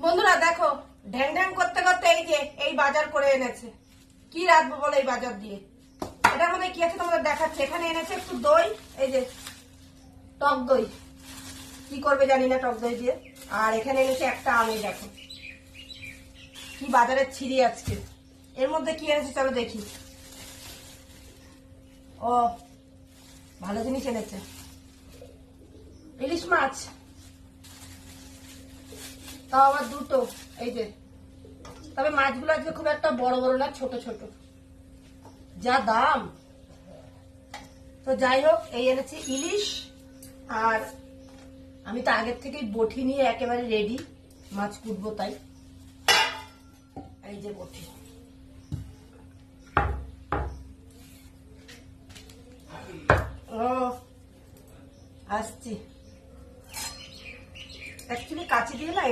বন্ধুরা দেখো, ঢ্যাং ঢ্যাং করতে করতে এই যে এই বাজার করে এনেছে। কি রাখবো বলো এই বাজার দিয়ে? এটার মধ্যে কি আছে তোমাদের দেখাচ্ছে। এখানে এনেছে একটু দই, এই যে টক দই, কি করবে জানি না টক দই দিয়ে। আর এখানে এনেছে একটা আমি, দেখো কি বাজারের ছিঁড়ি আজকে। এর মধ্যে কি এনেছে চলো দেখি। ও ভালো জিনিস এনেছে, ইলিশ মাছ, তাও আবার দুটো। এই যে, তবে মাছগুলো আজকে খুব একটা বড় বড় না, ছোট ছোট। যা দাম। তো যাই হোক, এই এনেছি ইলিশ। আর আমি তো আগের থেকেই বটি নিয়ে একেবারে রেডি, মাছ কুটবো তাই। এই যে বটি, ও আসছি। অ্যাকচুয়ালি কাঁচি দিয়ে না